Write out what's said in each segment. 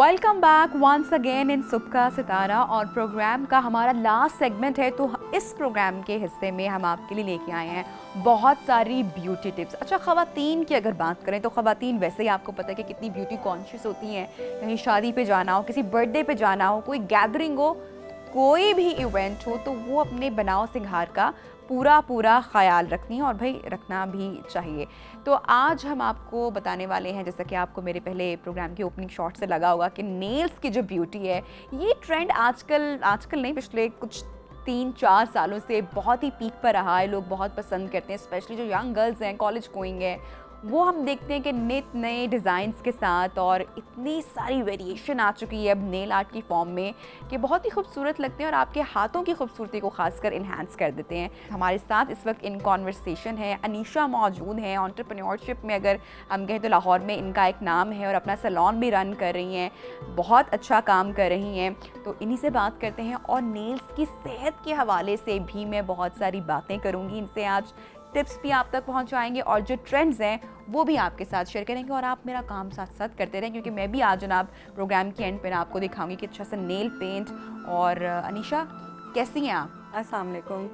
Welcome back once again in Subah Sitara और programme का हमारा लास्ट सेगमेंट है। तो इस प्रोग्राम के हिस्से में हम आपके लिए लेके आए हैं बहुत सारी ब्यूटी टिप्स। अच्छा, ख़वातीन की अगर बात करें तो ख़वातीन वैसे ही आपको पता है कि कितनी ब्यूटी कॉन्शियस होती हैं। कहीं शादी पे जाना हो, किसी बर्थडे पे जाना हो, कोई गैदरिंग हो, कोई भी इवेंट हो, तो वो अपने बनाव सिंगार का पूरा ख्याल रखनी है और भाई रखना भी चाहिए। तो आज हम आपको बताने वाले हैं, जैसा कि आपको मेरे पहले प्रोग्राम की ओपनिंग शॉट से लगा होगा, कि नेल्स की जो ब्यूटी है, ये ट्रेंड आजकल नहीं, पिछले कुछ 3-4 सालों से बहुत ही पीक पर रहा है। लोग बहुत पसंद करते हैं, स्पेशली जो यंग गर्ल्स हैं, कॉलेज गोइंग हैं, वो हम देखते हैं कि नित नए डिज़ाइंस के साथ और इतनी सारी वेरिएशन आ चुकी है अब नेल आर्ट की फॉर्म में कि बहुत ही खूबसूरत लगते हैं और आपके हाथों की खूबसूरती को खासकर इन्हांस कर देते हैं। हमारे साथ इस वक्त इन कॉन्वर्सेशन है अनीशा मौजूद हैं। एंटरप्रेन्योरशिप में अगर हम कहें तो लाहौर में इनका एक नाम है और अपना सैलून भी रन कर रही हैं, बहुत अच्छा काम कर रही हैं। तो इन्हीं से बात करते हैं और नेल्स की सेहत के हवाले से भी मैं बहुत सारी बातें करूँगी इनसे। आज टिप्स भी आप तक पहुंचाएंगे और जो ट्रेंड्स हैं वो भी आपके साथ शेयर करेंगे और आप मेरा काम साथ साथ करते रहें, क्योंकि मैं भी आज जनाब प्रोग्राम के एंड पर आपको दिखाऊंगी कि अच्छा सा नेल पेंट। और अनीशा, कैसी हैं आप? अस्सलाम वालेकुम।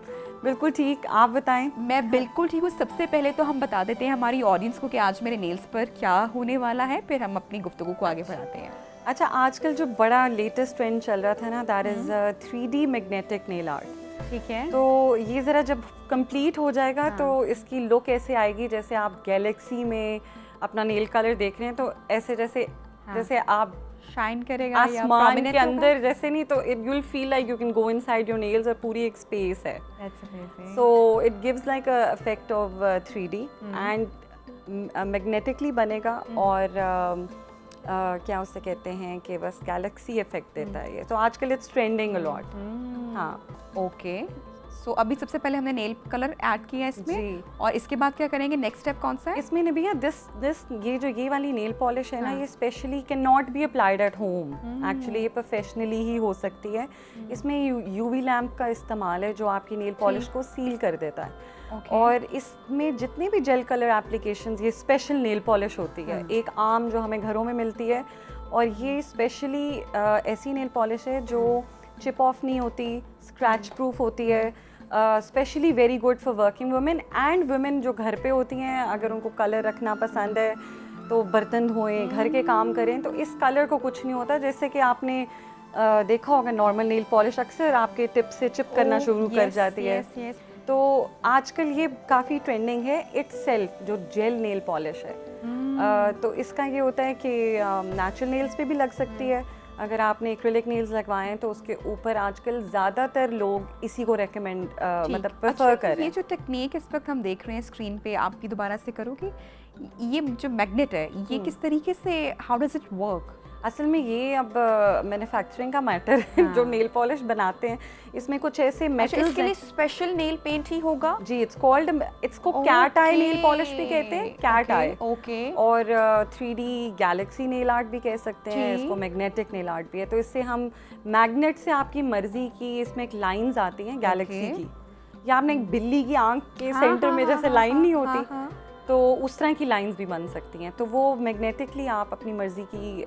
बिल्कुल ठीक, आप बताएं। मैं बिल्कुल ठीक हूँ। सबसे पहले तो हम बता देते हैं हमारी ऑडियंस को कि आज मेरे नेल्स पर क्या होने वाला है, फिर हम अपनी गुफ्तगू को आगे बढ़ाते हैं। अच्छा, आजकल जो बड़ा लेटेस्ट ट्रेंड चल रहा था ना, that is 3D magnetic nail art. ठीक है। तो ये ज़रा जब कंप्लीट हो जाएगा तो इसकी लुक ऐसे आएगी जैसे आप गैलेक्सी में अपना नेल कलर देख रहे हैं, तो ऐसे जैसे आप शाइन करेगा आसमान के अंदर जैसे, नहीं तो it will feel like you can go inside your nails और पूरी एक स्पेस है। So it gives like a effect of 3D and magnetically बनेगा और क्या उससे कहते हैं कि बस गैलेक्सी इफेक्ट देता है ये। तो आजकल इट्स ट्रेंडिंग अ लॉट। हाँ, ओके। सो अभी सबसे पहले हमने नेल कलर ऐड किया है इसमें जी। और इसके बाद क्या करेंगे? नेक्स्ट स्टेप कौन सा है इसमें? ने भैया दिस ये वाली नेल पॉलिश है ना, ये specially can not be applied at home. Actually ये प्रोफेशनली ही हो सकती है। इसमें यूवी लैम्प का इस्तेमाल है जो आपकी नेल पॉलिश को सील कर देता है। और इसमें जितने भी जेल कलर एप्लीकेशंस, ये स्पेशल नेल पॉलिश होती है, एक आम जो हमें घरों में मिलती है, और ये स्पेशली ऐसी नेल पॉलिश है जो चिप ऑफ नहीं होती, स्क्रैच प्रूफ होती है, specially very good for working women and women जो घर पे होती हैं। अगर उनको कलर रखना पसंद है तो बर्तन धोएं, घर के काम करें, तो इस कलर को कुछ नहीं होता। जैसे कि आपने देखा होगा नॉर्मल नेल पॉलिश अक्सर आपके टिप से चिप करना शुरू कर जाती है। तो आजकल ये काफ़ी ट्रेंडिंग है इटसेल्फ, जो जेल नेल पॉलिश है। तो इसका ये होता है कि नेचुरल नेल्स पे भी लग सकती है। अगर आपने एक्रिलिक नेल्स लगवाए हैं तो उसके ऊपर आजकल ज़्यादातर लोग इसी को रेकमेंड मतलब प्रेफर करें। ये जो टेक्निक इस वक्त हम देख रहे हैं स्क्रीन पे, आपकी दोबारा से करोगे? ये जो मैग्नेट है, ये किस तरीके से, हाउ डज इट वर्क? असल में ये अब मैन्युफैक्चरिंग का मैटर है। जो नेल पॉलिश बनाते हैं इसमें कुछ ऐसे मेटल्स इसके लिए स्पेशल नेल पेंट ही होगा जी। इसको कैट आई नेल पॉलिश भी कहते हैं, कैट आई। ओके। और 3D गैलेक्सी नेल आर्ट भी कह सकते हैं इसको, मैग्नेटिक नेल आर्ट भी है। तो इससे हम मैग्नेट से आपकी मर्जी की, इसमें एक लाइंस आती हैं गैलेक्सी की, या आपने एक बिल्ली की आंख के सेंटर में जैसे लाइन नहीं होती, तो उस तरह की लाइंस भी बन सकती हैं। तो वो मैग्नेटिकली आप अपनी मर्जी की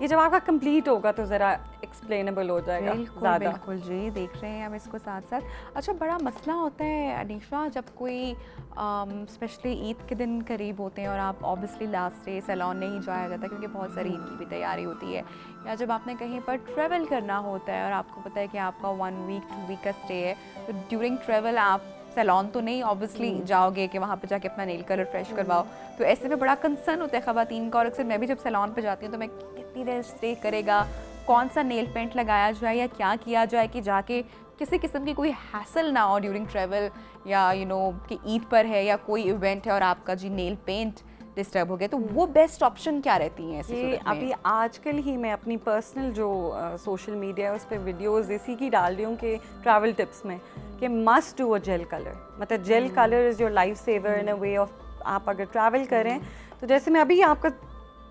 ये जब आपका कंप्लीट होगा तो ज़रा एक्सप्लेनेबल हो जाएगा ज़्यादा। बिल्कुल जी, देख रहे हैं हम इसको साथ साथ। अच्छा, बड़ा मसला होता है अनीशा जब कोई स्पेशली ईद के दिन करीब होते हैं और आप ऑब्वियसली लास्ट डे सैलून नहीं जाया जाता क्योंकि बहुत सारी ईद की भी तैयारी होती है, या जब आपने कहीं पर ट्रैवल करना होता है और आपको पता है कि आपका 1 वीक 2 वीक का स्टे है, तो ड्यूरिंग ट्रैवल आप सैलून तो नहीं ऑब्वियसली जाओगे कि वहाँ पे जाके अपना नेल कलर फ्रेश करवाओ। तो ऐसे में बड़ा कंसर्न होता है ख़वातीन का, और अक्सर मैं भी जब सैलून पे जाती हूँ तो मैं कितनी देर स्टे करेगा, कौन सा नेल पेंट लगाया जाए या क्या किया जाए कि जाके किसी किस्म की कोई हैसल ना हो ड्यूरिंग ट्रैवल, या कि ईद पर है या कोई इवेंट है और आपका जी नेल पेंट डिस्टर्ब हो गया, तो वो बेस्ट ऑप्शन क्या रहती हैं ऐसी सूरत में? अभी आजकल ही मैं अपनी पर्सनल जो सोशल मीडिया है उस पर वीडियोस इसी की डाल रही हूँ कि ट्रैवल टिप्स में कि must do a gel colour. मतलब gel colour is your life saver in a way of, आप अगर ट्रैवल करें तो जैसे मैं अभी आपको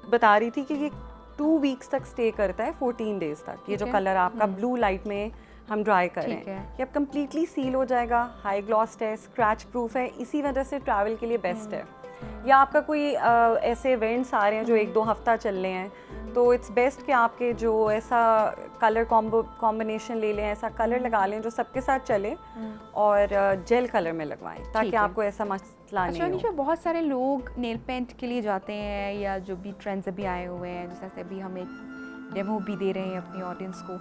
बता रही थी कि ये 2 वीक्स तक स्टे करता है, 14 डेज तक। ये जो कलर आपका ब्लू लाइट में हम ड्राई करें, ये अब कम्प्लीटली सील हो जाएगा, हाई ग्लॉस्ड है, स्क्रैच प्रूफ है, इसी वजह से ट्रैवल के लिए बेस्ट है। या आपका कोई ऐसे इवेंट्स आ रहे हैं जो 1-2 हफ्ता चल रहे हैं, तो इट्स बेस्ट कि आपके जो ऐसा कलर कॉम्बिनेशन ले लें, ऐसा कलर लगा लें जो सबके साथ चले और जेल कलर में लगवाएं ताकि आपको ऐसा मसला नहीं हो। अनीशा, बहुत सारे लोग नेल पेंट के लिए जाते हैं या जो भी ट्रेंड्स अभी आए हुए हैं, जैसे अभी हम एक डेमो भी दे रहे हैं अपनी ऑडियंस को,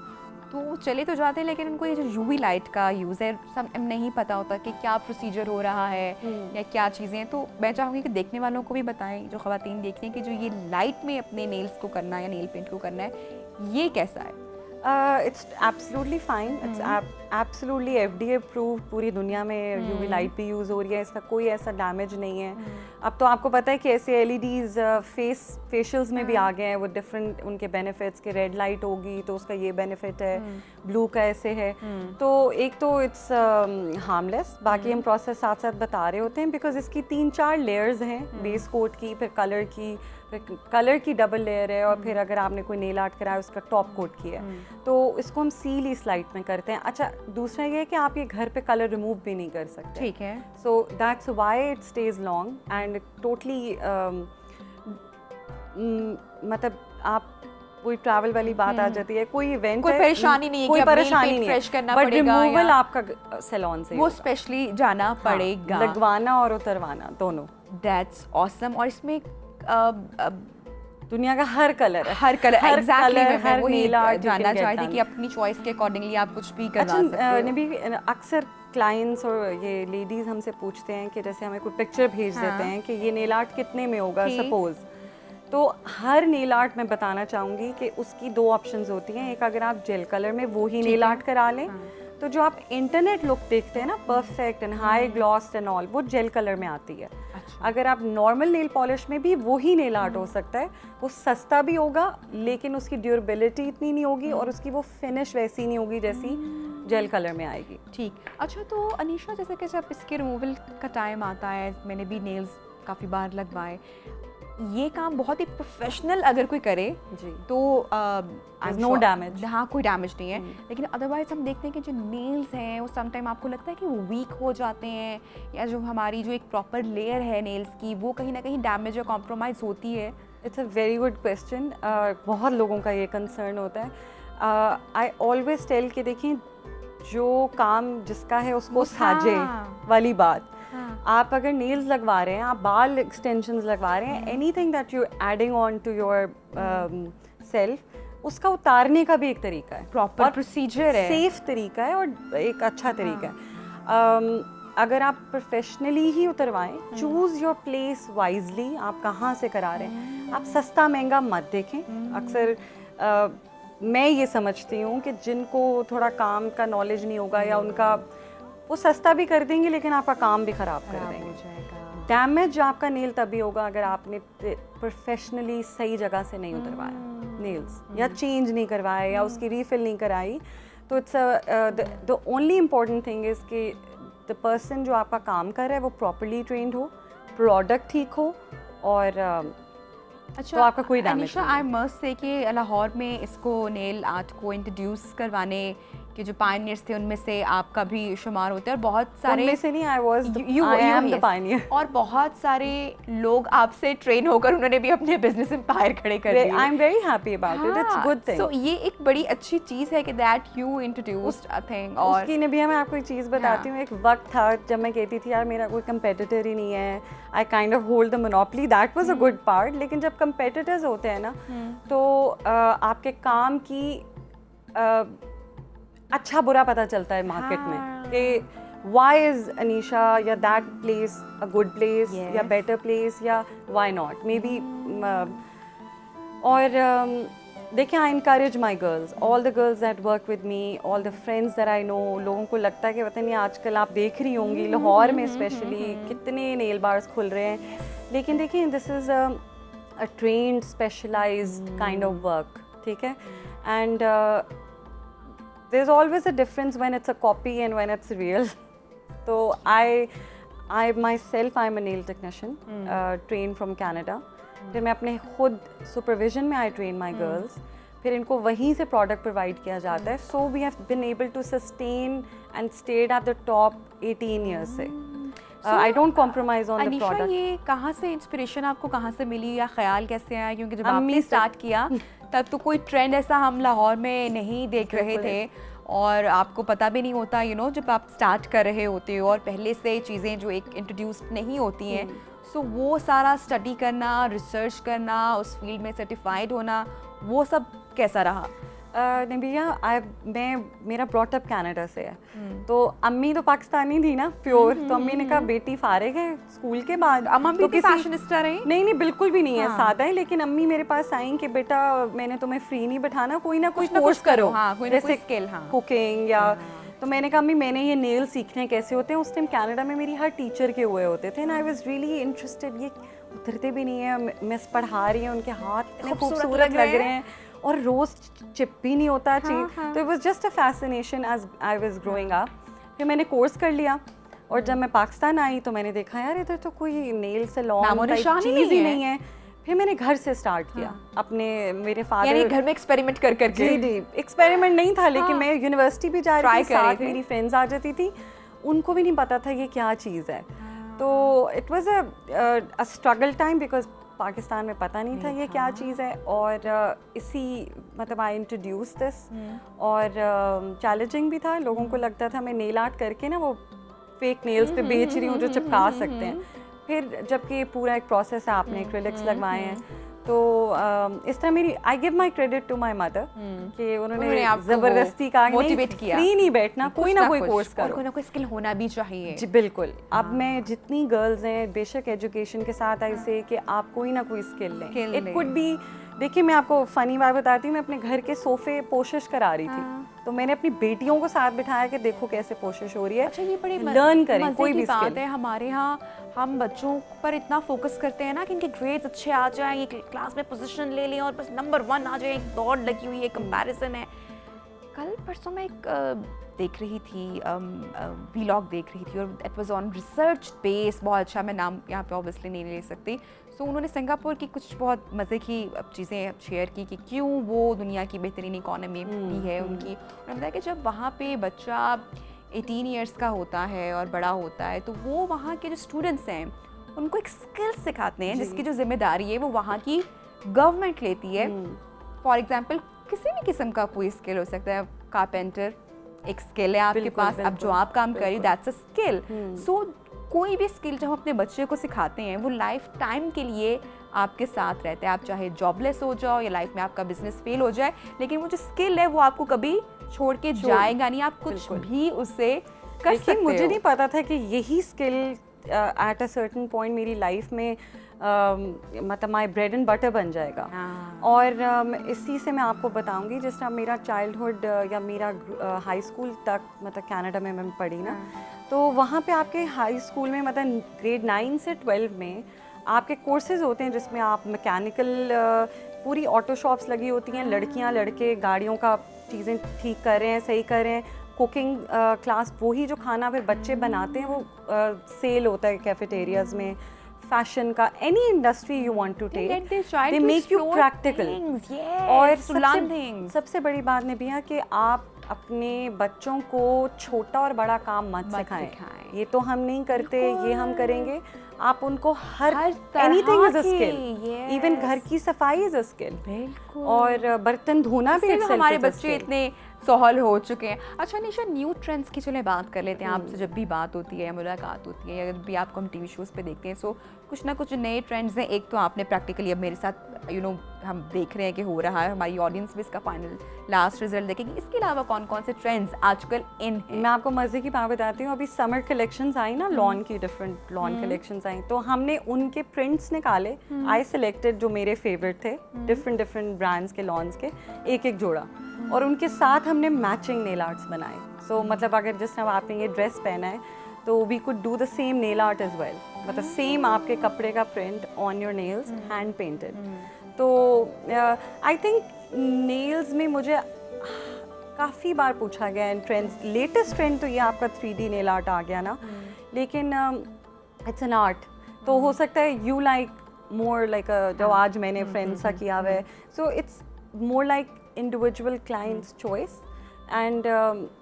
तो वो चले तो जाते हैं लेकिन उनको ये जो यूवी लाइट का यूज़ है सब नहीं पता होता कि क्या प्रोसीजर हो रहा है या क्या चीज़ें हैं। तो मैं चाहूँगी कि देखने वालों को भी बताएं, जो ख़वातीन देख रही हैं, कि जो ये लाइट में अपने नेल्स को करना है या नेल पेंट को करना है, ये कैसा है? It's absolutely fine. It's absolutely FDA approved. पूरी दुनिया में UV लाइट भी यूज़ हो रही है, इसका कोई ऐसा डैमेज नहीं है। अब तो आपको पता है कि ऐसे LEDs फेशियल्स में भी आ गए हैं, वो डिफरेंट उनके बेनिफिट्स के, रेड लाइट होगी तो उसका ये बेनिफिट है, ब्लू का ऐसे है। तो एक तो इट्स हार्मलेस, बाकी हम प्रोसेस साथ साथ बता रहे होते हैं बिकॉज इसकी 3-4 लेयर्स हैं, बेस कोट की, फिर कलर की डबल लेयर है, और फिर अगर आपने कोई नेल आर्ट कराया उसका टॉप कोट किया है, तो इसको हम सील इस लाइट में करते हैं। अच्छा, दूसरा ये है कि आप ये घर पे कलर रिमूव भी नहीं कर सकते। ठीक है। So that's why it stage long and totally मतलब आप कोई ट्रैवल वाली बात आ जाती है, कोई इवेंट कोई परेशानी नहीं है, कोई कि परेशानी नहीं नहीं फ्रेश है, करना बट पड़ेगा रिमूवल या आपका सैलून से वो स्पेशली जाना पड़ेगा, लगवाना और उतरवाना दोनों। That's awesome. और इसमें दुनिया का हर कलर है, हर कलर एग्जैक्टली हर वही नेल आर्ट जानना चाहती थी कि अपनी चॉइस के अकॉर्डिंगली आप कुछ भी करवा सकते हो। नबी, अक्सर क्लाइंट्स और ये लेडीज हमसे पूछते हैं कि जैसे हमें कोई पिक्चर भेज देते हैं कि ये नेल आर्ट कितने में होगा सपोज, तो हर नेल आर्ट में बताना चाहूँगी कि उसकी 2 ऑप्शंस होती हैं। एक, अगर आप जेल कलर में वो ही नेल आर्ट करा लें, तो जो आप इंटरनेट लुक देखते हैं ना, perfect and high gloss and all, वो जेल कलर में आती है। अगर आप नॉर्मल नेल पॉलिश में भी वो ही नेल आर्ट हो सकता है, वो सस्ता भी होगा लेकिन उसकी ड्यूरेबिलिटी इतनी नहीं होगी और उसकी वो फिनिश वैसी नहीं होगी जैसी जेल कलर में आएगी। ठीक। अच्छा, तो अनीशा, जैसे कि जब इसके रिमूवल का टाइम आता है, मैंने भी नेल्स काफ़ी बार लगवाए, ये काम बहुत ही प्रोफेशनल अगर कोई करे जी तो नो डैमेज, हाँ कोई डैमेज नहीं है। लेकिन अदरवाइज हम देखते हैं कि जो नेल्स हैं वो समटाइम आपको लगता है कि वो वीक हो जाते हैं, या जो हमारी जो एक प्रॉपर लेयर है नेल्स की वो कहीं ना कहीं डैमेज या कॉम्प्रोमाइज़ होती है। It's a very good question. बहुत लोगों का ये कंसर्न होता है। आई ऑलवेज टेल कि देखिए, जो काम जिसका है उसको साजे वाली बात। आप अगर नेल्स लगवा रहे हैं, आप बाल एक्सटेंशंस लगवा रहे हैं, anything that you adding on to your self, उसका उतारने का भी एक तरीका है, प्रॉपर प्रोसीजर है, सेफ तरीका है और एक अच्छा तरीका है। अगर आप प्रोफेशनली ही उतरवाएं, चूज़ योर प्लेस वाइजली, आप कहाँ से करा रहे हैं, आप सस्ता महंगा मत देखें। अक्सर मैं ये समझती हूँ कि जिनको थोड़ा काम का नॉलेज नहीं होगा या उनका, वो सस्ता भी कर देंगे लेकिन आपका काम भी ख़राब कर देंगे। डैमेज आपका नेल तभी होगा अगर आपने प्रोफेशनली सही जगह से नहीं उतरवाया नेल्स, या चेंज नहीं करवाया या उसकी रीफिल नहीं कराई। तो it's the only important thing is कि द पर्सन जो आपका काम कर रहा है वो प्रॉपरली ट्रेंड हो, प्रोडक्ट ठीक हो, और अच्छा, तो आपका कोई damage Anisha, I must say कि लाहौर में इसको नेल आर्ट को इंट्रोड्यूस करवाने के जो पायनियर्स थे उनमें से आपका भी शुमार होते हैं, और बहुत सारे उनमें से नहीं, I am the pioneer। और बहुत सारे लोग आपसे ट्रेन होकर उन्होंने भी अपने बिजनेस एम्पायर खड़े कर दिए। I am very happy about it, it's good thing. So ये एक बड़ी अच्छी चीज़ है कि that you introduced a thing. और उसकी ने भी मैं आपको एक चीज़ बताती हूँ। एक वक्त था जब मैं कहती थी यार मेरा कोई कंपेटिटर ही नहीं है, I kind of hold the monopoly, that was a good part. लेकिन जब कंपेटिटर्स होते हैं ना, तो आपके काम की अच्छा बुरा पता चलता है मार्केट में कि वाई इज अनीशा या that place a good place या बेटर प्लेस, या वाई नॉट मे बी। और देखिए, I encourage my girls, all the girls that work with me, all the friends that I know. लोगों को लगता है कि पता नहीं आजकल आप देख रही होंगी लाहौर में स्पेशली कितने नेल बार्स खुल रहे हैं, लेकिन देखिए this is a trained specialised kind of work, ठीक है। And there's always a difference when it's a copy and when it's real. So I myself, I'm a nail technician, trained from Canada. फिर मैं अपने खुद supervision में I train my girls, फिर इनको वहीं से प्रोडक्ट प्रोवाइड किया जाता है। So we have been able to sustain and stayed at the top 18 years से। I don't compromise on the product. ये कहाँ से इंस्पिरेशन आपको कहाँ से मिली या ख्याल कैसे आया? क्योंकि जब आपने स्टार्ट किया तब तो कोई ट्रेंड ऐसा हम लाहौर में नहीं देख रहे थे और आपको पता भी नहीं होता जब आप स्टार्ट कर रहे होते हो और पहले से चीज़ें जो एक इंट्रोड्यूस्ड नहीं होती हैं, सो वो सारा स्टडी करना, रिसर्च करना, उस फील्ड में सर्टिफाइड होना, वो सब कैसा रहा? नबिया, मेरा ब्रॉटअप कनाडा से है, तो अम्मी तो पाकिस्तानी थी ना प्योर, तो अम्मी ने कहा बेटी फारिग है स्कूल के बाद, अम्मा भी तो फैशनिस्टा रही? नहीं बिल्कुल भी नहीं है, सादा है, लेकिन अम्मी मेरे पास आई कि बेटा मैंने तुम्हें फ्री नहीं बैठाना, कोई ना कोई कोर्स करो, जैसे स्किल, कुकिंग या। तो मैंने कहा अम्मी मैंने ये नेल सीखने कैसे होते हैं। उस टाइम कनाडा में मेरी हर टीचर के हुए होते थे, and I was really interested. ये उतरते भी नहीं है, मिस पढ़ा रही है, उनके हाथ इतने खूबसूरत लग रहे हैं और रोज चिप भी नहीं होता चीज। तो it was just a fascination as I was growing up. फिर मैंने कोर्स कर लिया और जब मैं पाकिस्तान आई तो मैंने देखा यार इधर तो कोई नेल सैलून टाइप चीज ही नहीं है। फिर मैंने घर से स्टार्ट किया अपने, मेरे फादर यानी घर में एक्सपेरिमेंट कर करके। जी एक्सपेरिमेंट नहीं था, लेकिन मैं यूनिवर्सिटी भी जा रही थी, साथ मेरी फ्रेंड्स आ जाती थी, उनको भी नहीं पता था ये क्या चीज़ है। तो it was a struggle time because Pakistan में पता नहीं था ये क्या चीज़ है। और इसी मतलब आई इंट्रोड्यूस दिस, और चैलेंजिंग भी था। लोगों को लगता था मैं नेल आर्ट करके ना वो फेक नेल्स पे बेच रही हूँ जो चिपका सकते हैं। फिर जबकि पूरा एक प्रोसेस है, आपने एक्रिलिक्स लगवाए हैं, तो इस तरह मेरी I give my credit to my mother कि उन्होंने जबरदस्ती कहा मोटिवेट किया, फ्री नहीं बैठना, कोई ना कोई कोर्स करो, कोई ना कोई स्किल होना भी चाहिए। जी बिल्कुल। अब मैं जितनी गर्ल्स हैं बेशक एजुकेशन के साथ आई से कि आप कोई ना कोई स्किल लें। इट कुड बी, देखिए मैं आपको फनी बात बताती हूँ, मैं अपने घर के सोफे पोशिश करा रही थी, तो मैंने अपनी बेटियों को साथ बिठाया कि देखो कैसे कोशिश हो रही है। अच्छा, ये बड़ी लर्न करें कोई भी बात है। हमारे यहाँ हम बच्चों पर इतना फोकस करते हैं ना कि इनके ग्रेड्स अच्छे आ जाएं, ये क्लास में पोजीशन ले लें और बस नंबर 1 आ जाए, एक दौड़ लगी हुई है, कंपैरिजन है। कल परसों मैं एक देख रही थी, व्लॉग देख रही थी, और it was on research base, बहुत अच्छा, मैं नाम यहाँ पे ऑब्वियसली नहीं ले सकती। सो उन्होंने सिंगापुर की कुछ बहुत मज़े की चीज़ें शेयर की कि क्यों वो दुनिया की बेहतरीन इकॉनमी भी है उनकी। उन्होंने बताया कि जब वहाँ पे बच्चा 18 ईयर्स का होता है और बड़ा होता है, तो वो वहाँ के जो स्टूडेंट्स हैं उनको एक स्किल सिखाते हैं जिसकी जो जिम्मेदारी है वो वहाँ की गवर्नमेंट लेती है। फॉर एग्जाम्पल किसी भी किस्म का कोई स्किल हो सकता है, कारपेंटर एक स्किल है आपके पास, अब जो आप काम कर रही, दैट्स अ स्किल। सो कोई भी स्किल जब हम अपने बच्चे को सिखाते हैं वो लाइफ टाइम के लिए आपके साथ रहता है। आप चाहे जॉबलेस हो जाओ या लाइफ में आपका बिजनेस फेल हो जाए, लेकिन वो जो स्किल है वो आपको कभी छोड़ के जाएगा नहीं, आप कुछ भी उससे कर सकते हो। मुझे नहीं पता था कि यही skill at a certain point मेरी लाइफ में मतलब माई ब्रेड एंड बटर बन जाएगा। और इसी से मैं आपको बताऊंगी, जिस तरह मेरा चाइल्डहुड या मेरा हाई स्कूल तक मतलब कनाडा में मैं पढ़ी ना, तो वहाँ पे आपके हाई स्कूल में मतलब ग्रेड 9 से 12 में आपके कोर्सेज होते हैं जिसमें आप मैकेनिकल, पूरी ऑटो शॉप्स लगी होती हैं, लड़कियाँ लड़के गाड़ियों का चीज़ें ठीक कर रहे हैं, सही कर रहे हैं, कुकिंग क्लास, वही जो खाना फिर बच्चे बनाते हैं वो सेल होता है कैफेटेरियाज में, फैशन का, any industry you want to take, they make you practical. और सबसे बड़ी बात नबिया कि आप अपने बच्चों को छोटा और बड़ा काम मत सिखाएं। ये तो हम नहीं करते, ये हम करेंगे। आप उनको हर anything is a skill, even घर की सफाई इज अ स्किल, और बर्तन धोना भी हमारे बच्चे इतने सोहल हो चुके हैं। अच्छा निशा, न्यू ट्रेंड्स की चले बात कर लेते हैं। आपसे जब भी बात होती है या मुलाकात होती है या जब भी आपको हम टीवी शोज़ पे देखते हैं, सो कुछ ना कुछ नए ट्रेंड्स हैं। एक तो आपने प्रैक्टिकली अब मेरे साथ हम देख रहे हैं कि हो रहा है, हमारी ऑडियंस भी इसका फाइनल लास्ट रिजल्ट देखेगी। इसके अलावा कौन कौन से ट्रेंड्स आजकल इन हैं? मैं आपको मज़े की बात बताती हूँ। अभी समर कलेक्शंस आई ना, लॉन की डिफरेंट लॉन कलेक्शंस आई, तो हमने उनके प्रिंट्स निकाले। आई सिलेक्टेड जो मेरे फेवरेट थे, डिफरेंट ब्रांड्स के लॉन्स के एक जोड़ा, और उनके साथ हमने मैचिंग नेल आर्ट्स बनाए। सो मतलब अगर जिस तरह आपने ये ड्रेस पहना है तो we could do the same nail art as well, मतलब सेम आपके कपड़े का print on your nails, hand painted. तो आई थिंक नेल्स में मुझे काफ़ी बार पूछा गया है ट्रेंड्स, लेटेस्ट ट्रेंड तो ये आपका 3D नेल आर्ट आ गया ना, लेकिन इट्स एन आर्ट, तो हो सकता है यू लाइक मोर लाइक जो आज मैंने फ्रेंड्स सा किया हुआ है, so it's more like individual clients choice. And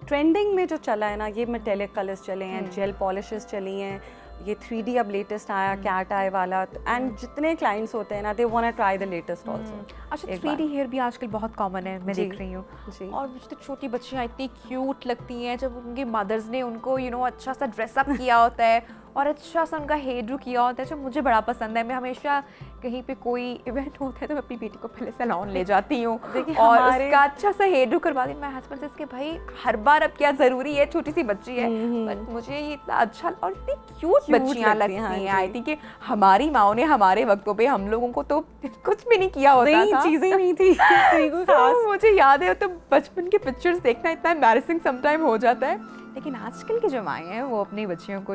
trending में जो चला है ना, ये मेटेलिक कलर्स चले हैं, जेल पॉलिशेस चली हैं, ये 3D अब लेटेस्ट आया, कैट आई वाला, एंड जितने क्लाइंट्स होते हैं ना, they want to try the latest also. अच्छा 3D हेयर भी आजकल बहुत कॉमन है, मैं जी, देख रही हूँ। जी। और मुझे तो छोटी बच्चियाँ इतनी क्यूट लगती हैं जब उनके मदर्स ने उनको अच्छा सा ड्रेसअप किया होता है और अच्छा सा उनका हेयर ड्रू किया होता है, जो मुझे बड़ा पसंद है। मैं हमेशा कहीं पे कोई इवेंट होता है तो मैं अपनी बेटी को पहले सैलून ले जाती हूँ देखिए, और हमारे- उसका अच्छा सा हेयर ड्रू करवा दी। मैं हस्बैंड से इसके भाई हर बार अब क्या ज़रूरी है, छोटी सी बच्ची है, बट मुझे ये इतना अच्छा और इतनी क्यूट बच्चियाँ लगती हैं। आई थिंक कि हमारी माओ ने हमारे वक्तों पे हम लोगों को तो कुछ भी नहीं किया होता नहीं, था, चीज़ें नहीं थी कोई तो खास। मुझे याद है तो बचपन के पिक्चर्स देखना इतना एम्बैरेसिंग समटाइम हो जाता है। लेकिन आजकल की जो माएँ हैं वो अपनी बच्चियों को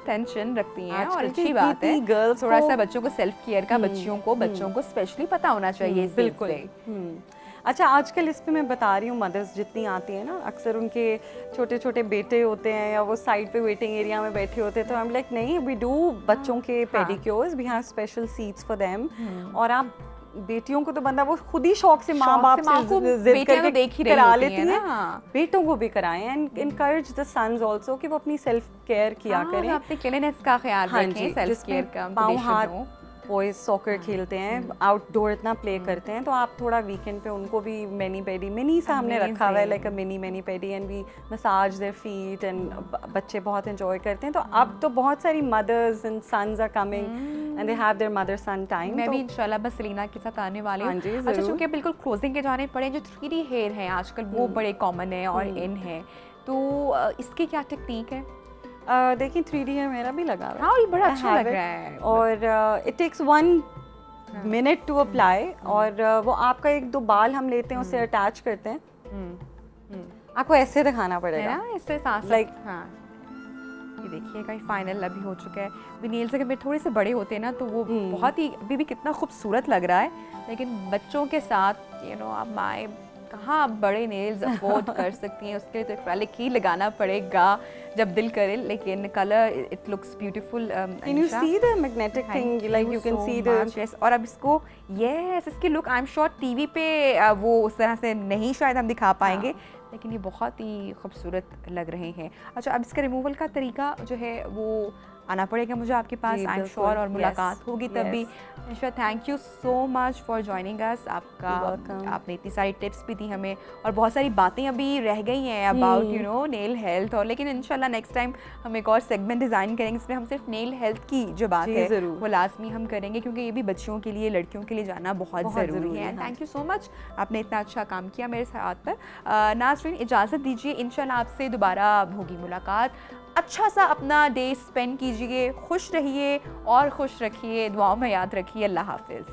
टेंशन रखती हैं और आजकल की अच्छी बात है। गर्ल्स थोड़ा को- सा बच्चों को सेल्फ केयर का बच्चों को स्पेशली पता होना चाहिए इस बिल्कुल। चीज़ से। अच्छा, आजकल इस पे मैं बता रही हूँ, मदर्स जितनी आती हैं ना, अक्सर उनके छोटे छोटे बेटे होते हैं या वो साइड पे वेटिंग एरिया में बैठे होते हैं, तो हम लाइक नहीं, वी डू बच्चों के pedicures, we have special seats for them. और आप बेटियों को तो बंदा वो खुद ही शौक से माँ बाप को से जिद बेटियां तो करके देख ही रही करा होती लेती हैं हैं, ना। बेटों को भी कराएं, and encourage the sons also कि वो अपनी सेल्फ केयर किया करें। अपनी क्लीनिनेस का ख्याल हाँ रखें, जी, सेल्फ जिसमें केयर का पाँव competition हाथ हो। बॉयज सॉकर खेलते हैं, आउटडोर इतना प्ले करते हैं, तो आप थोड़ा वीकेंड पे उनको भी मैनी पेडी, मिनी सा हमने रखा हुआ है, like a mini pedi, and we massage their feet, and बच्चे बहुत एंजॉय करते हैं। तो अब तो बहुत सारी mothers and sons are coming and they have their mother son time. मैं भी इंशाल्लाह बस सलीना के साथ आने वाली हूँ। हाँ जी, अच्छा, ज़रूर। चूंकि बिल्कुल क्लोजिंग के जाने पड़े, जो 3D हेयर हैं आजकल वो बड़े कॉमन है और इन है, तो इसकी क्या टेक्निक है? देखिए 3D है, मेरा भी लगा हुआ है। हाँ, ये बड़ा I अच्छा have लग it. रहा है। और it takes 1 minute to apply, और वो आपका 1-2 बाल हम लेते हैं, उससे अटैच करते हैं। आपको ऐसे दिखाना है पड़ेगा, ना, इससे सांस Like- हाँ, ये देखिए फाइनल अभी हो चुका है। नेल्स अगर मेरे थोड़े से बड़े होते हैं ना तो वो बहुत ही अभी भी कितना खूबसूरत लग रहा है, लेकिन बच्चों के साथ आप माए कहाँ बड़े नेल्स अफोर्ड कर सकती हैं, उसके लिए तो एक्रेलिक ही लगाना पड़ेगा जब दिल करे, लेकिन colour it looks beautiful. Can you see the magnetic thing? Like you can see the yes, और अब इसको इसकी look I am sure TV पे वो उस तरह से नहीं शायद हम दिखा पाएंगे, लेकिन ये बहुत ही खूबसूरत लग रहे हैं। अच्छा, अब इसका रिमूवल का तरीका जो है वो आना पड़ेगा मुझे आपके पास, जी, आई एम बिल्कुल। श्योर, और Yes, मुलाकात होगी तब भी। yes. Sure, thank you so much for joining us. आपका You're welcome. आपने इतनी सारी टिप्स भी दी हमें, और बहुत सारी बातें अभी रह गई हैं अबाउट नेल हेल्थ, और लेकिन इंशाल्लाह नेक्स्ट टाइम हम एक और सेगमेंट डिज़ाइन करेंगे जिसमें हम सिर्फ नेल हेल्थ की जो बात जी, है ज़रूर। वो लाजमी हम करेंगे, क्योंकि ये भी बच्चियों के लिए, लड़कियों के लिए जानना बहुत ज़रूरी है। हाँ। थैंक यू सो मच, आपने इतना अच्छा काम किया मेरे साथ पर। नाज़रीन, इजाज़त दीजिए, इंशाल्लाह आपसे दोबारा होगी मुलाकात। अच्छा सा अपना डे स्पेंड कीजिए, खुश रहिए और खुश रखिए, दुआओं में याद रखिए। अल्लाह हाफिज़।